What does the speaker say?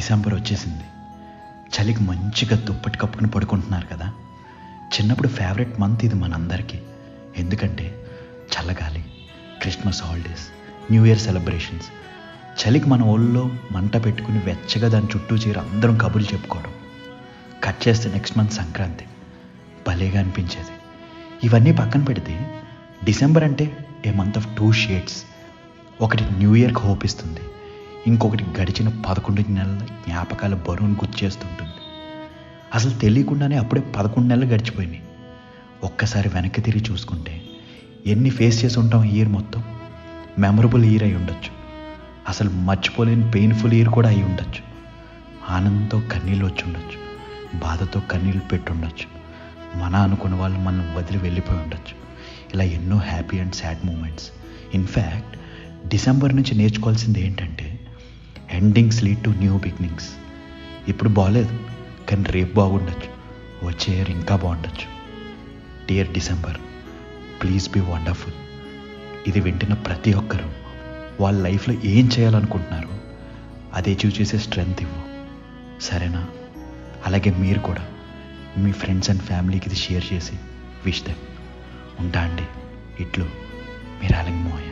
December వచ్చేసింది. చలికి మంచిగా దుప్పటి కప్పుకుని పడుకుంటున్నారు కదా. చిన్నప్పుడు ఫేవరెట్ మంత్ ఇది మనందరికీ. ఎందుకంటే చల్లగాలి, Christmas holidays, new year celebrations. చలికి మన ఒళ్ళో మంట పెట్టుకుని వెచ్చగా దాని చుట్టూ చేరి అందరం కబుర్లు చెప్పుకోవడం. కట్ చేస్తే నెక్స్ట్ మంత్ సంక్రాంతి. భలేగా అనిపించేది. ఇవన్నీ పక్కన పెడితే డిసెంబర్ అంటే ఏ మంత్ ఆఫ్ 2 షేడ్స్. ఒకటి న్యూ ఇయర్కి హోప్ ఇస్తుంది, ఇంకొకటి గడిచిన 11 నెలల జ్ఞాపకాల బరువును గుర్తు చేస్తుంటుంది. అసలు తెలియకుండానే అప్పుడే 11 నెలలు గడిచిపోయినాయి. ఒక్కసారి వెనక్కి తిరిగి చూసుకుంటే ఎన్ని ఫేస్ చేసి ఉంటాం ఈ ఇయర్ మొత్తం. మెమరబుల్ ఇయర్ అయి ఉండొచ్చు, అసలు మర్చిపోలేని పెయిన్ఫుల్ ఇయర్ కూడా అయి ఉండొచ్చు. ఆనందంతో కన్నీళ్ళు వచ్చి ఉండొచ్చు, బాధతో కన్నీళ్ళు పెట్టుండొచ్చు, మన అనుకున్న వాళ్ళు మనం వదిలి వెళ్ళిపోయి ఉండొచ్చు. ఇలా ఎన్నో happy and sad moments. In fact December నుంచి నేర్చుకోవాల్సింది ఏంటంటే endings lead to new beginnings. ఇప్పుడు బాగలేదు, కానీ రేపు బాగుండొచ్చు, వచ్చే ఇయర్ ఇంకా బాగుండొచ్చు. Dear December, please be wonderful. ఇది వింటున్న ప్రతి ఒక్కరూ వాళ్ళ లైఫ్లో ఏం చేయాలనుకుంటున్నారో అది అచీవ్ చేసే స్ట్రెంగ్త్ ఇవ్వు, సరేనా? అలాగే మీరు కూడా మీ ఫ్రెండ్స్ అండ్ ఫ్యామిలీకి ఇది షేర్ చేసి విష్ దెమ్. ఉంటా అండి. ఇట్లు మీ రాలింగ్ మోయ.